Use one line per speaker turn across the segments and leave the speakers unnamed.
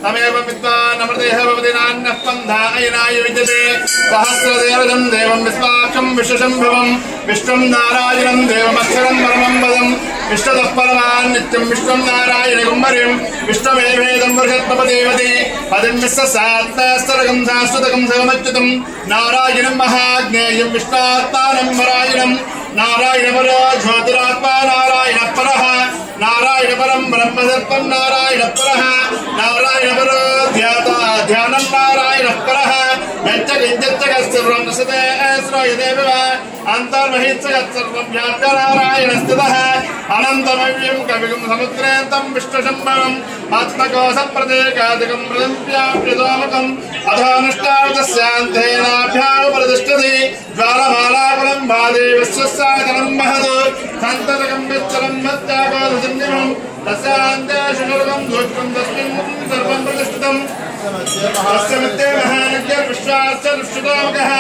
तमेव विद्वान् अमृतेह भवति नान्यः स्पन्धा अयनाय विद्यते सहस्रदेवजं देवं विश्वाक्षं विश्वशम्भवं विष्णुं नारायणं देवमक्षरं परमं पदं विष्णुतः परमान् नित्यं विष्णुं नारायणं हरिं विष्णुमेवेदं वृषत्पदेवते पदिं विश्वसात्मस्तरकं शाश्वतकं सर्वमच्युतं नारायणं महाज्ञेयं विष्णात्मानं नारायणं नारायणपरो ज्योतिरात्मा नारायणः परः नारायण परम ब्रह्म सत्त्वं नारायण परः नारायण परो ध्याता ध्यानं नारायण परः यच्च किञ्चित् सर्वं नश्यते श्रूयते वा अन्तर्महित सर्वं व्याप्य नारायण स्थितः अनन्तमव्यं कविगं समुद्रेन्तं विष्णुशम्भवम् आत्मकोशप्रत्येकादिकं प्रदम्प्याप्यतोमुखम् अधोनुष्ठावतस्यान्तेनाभ्यामुपरितिष्ठति ज्वालमालाकुलं भादेवस्यसागरं महत् सन्ततकं विच्चरं मत्याकोदसिन्निमं तस्यान्तेषु सर्वं धूष्टं तस्मिन् सर्वं प्रतिष्ठितम् तस्य मध्ये महानज्ञर्विश्वास्य दुष्टतोमुखः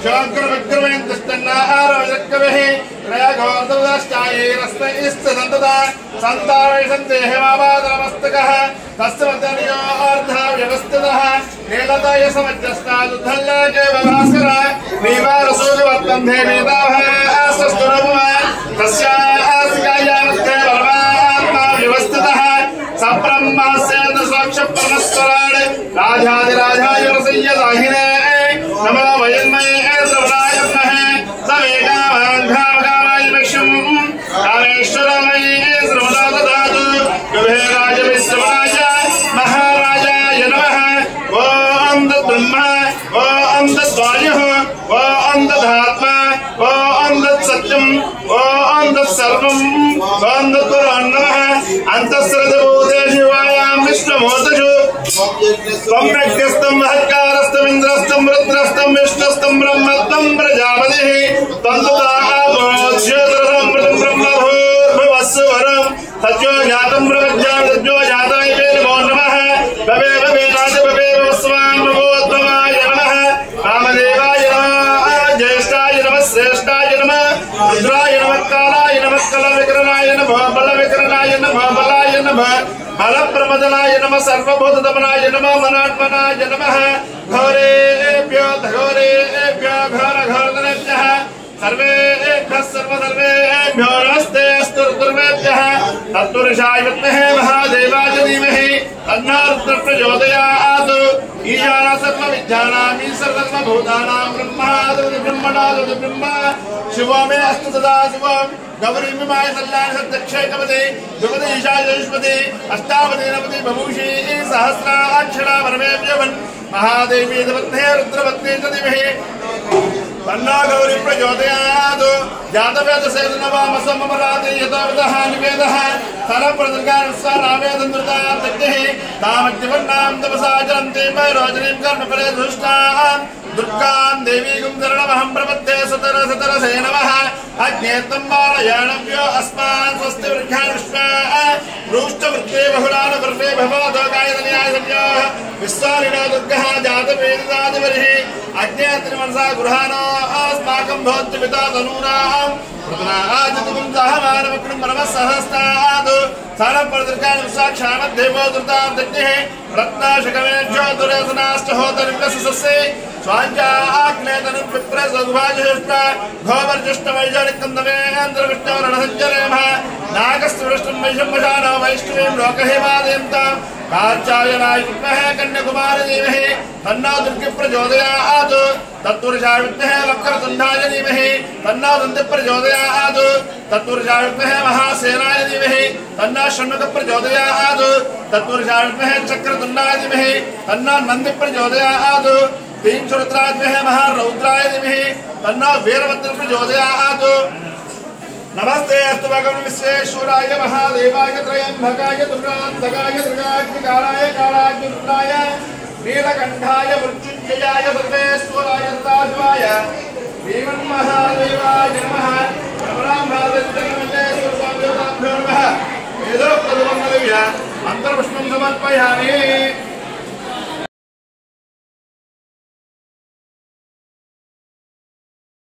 शोग्रविग्रमेन्तस्तन्नाहारविजक्कविः त्रयघोर्दवश्चायैरस्तैस्तसन्तता सन्तावैषन्देहमापादरमस्तकः तस्य मध्यनियो अर्धः व्यवस्थितः नीलतयसमज्जस्तादुद्धल्लके भास्कर नीवारसूर्यवर्तन्धे वेदाभासस्तुरभुव तस्यास्कायानस्ते परमात्मा व्यवस्थितः सब्रह्मस्येन्द्र साक्षप्रमस्वराड राजाधिराजाय रसय्यदाहिने नमो वयन्मये श्रवणाय महे समेकामाघामकामाय विष्णुं कामेश्वरामये श्रवणा ददातु युभेराज विश्रवणाय महाराजाय नमः ॐ तद्ब्रह्म ॐ तद्वायुः ॐ तदात्मा ॐ तत्सत्यम् ॐ तत्सर्वम् ॐ तत्पुरान्नमः अन्तःसृतभूते शिवायां विष्णुमूर्तषु त्वम्यज्ञस्तं महत्कारस्तमिन्द्रस्तं रुद्रस्तं विष्णुस्तं ब्रह्मत्वं प्रजापतिः तन्तुतामोज्योतिरमृतं ब्रह्मभूर्भुवस्सुवरं सत्यो जातं प्रपज्ञां सत्यो जाताय नमो नमः भवे भवे नाथ भवे भवस्वां प्रभोत्तमाय नमः रामदेवाय नमः ज्येष्ठाय नमः श्रेष्ठाय नमः रुद्राय नमः कालाय नमः कलविकरणाय नमः बलविकरणाय नमः बलाय नमः बलप्रमदनाय नमः सर्वभूतदमनाय नमः मनात्मनाय नमः घोरेभ्यो घोरेभ्यो घोरघोरतरेभ्यः सर्वेभ्यः सर्वसर्वेभ्यो नमस्ते अस्तु ऋतुर्वेभ्यः तत्पुरुषाय विद्महे महादेवाय धीमहि तन्नो रुद्रः प्रचोदयात् ईशानः सर्वविद्यानां सर्वभूतानां ब्रह्मादि ब्रह्मणादि ब्रह्म शिवो मे अस्तु सदा शिवम् गौरी मिमाय सल्लान सत्यक्षेकपति द्विपति ईशाय युष्मति अष्टावति नवति बभूषी सहस्राक्षरा परमेभ्यवन् महादेवी दपत्ने रुद्रपत्ने च धीमहि तन्नो गौरी प्रचोदयात् जातवेदसेतुनवामसममराति यतोविदः निवेदः तलप्रदर्गानुस्वारावेदनृतार्तिः तामज्ञवर्णां तपसा चरन्ति रोचनीं कर्मफले धुष्टां दुर्गां देवीं शरणमहं प्रपद्ये सतर नमः अग्ने त्वं बालयानव्यो अस्मान् स्वस्ति वृक्षान् विश्वा रुष्टवृत्ते बहुलान वर्णे भवतो गायतन्याय कन्याः विस्तारिणो दुर्गः जातवेदादिवर्हि अज्ञात्रिमनसा गृहाणो अस्माकं भवति पिता तनूनां प्रतनादितुं सहमानवक्नं मनमः सहस्ताद् सारप्रदर्कान् साक्षामद्धेवो दुर्तां दग्निः रत्नाशकमेभ्यो दुरसनाष्टहोतरिवससस्ये स्वाञ्चाग्नेतनं विप्रसद्भाजयुष्ट घोवर्जुष्टवैजनिकं दमेन्द्रविष्णोरणसञ्जरेमः नागस्तवृष्टं वैशम्भशानो वैष्णवीं लोकहेमादेवतां कात्यायनाय विद्महे कन्याकुमारी धीमहि तन्नो दुर्गे प्रचोदयात् तत्पुरुषाय विद्महे वक्रतुण्डाय धीमहि तन्नो दन्ति प्रचोदयात् तत्पुरुषाय विद्महे महासेनाय धीमहि तन्नो षण्मुख प्रचोदयात् तत्पुरुषाय विद्महे चक्रतुण्डाय धीमहि तन्नो नन्दी प्रचोदयात् तीनशुरुद्राय विद्महे महारौद्राय धीमहि तन्नो वीरभद्र प्रचोदयात् नमस्ते अस्तु भगवान् विश्वेश्वराय महादेवाय त्रयंबकाय दुर्गान्तकाय दुर्गाग्निकाराय कालाग्निरुद्राय नीलकण्ठाय मृत्युञ्जयाय सर्वेश्वराय सदाशिवाय श्रीमन्महादेवाय नमः ब्रह्मरामादित्यमन्त्रेश्वरस्वामिभ्यो नमः वेदोक्तमङ्गलव्य अन्तर्पुष्पं समर्पयामि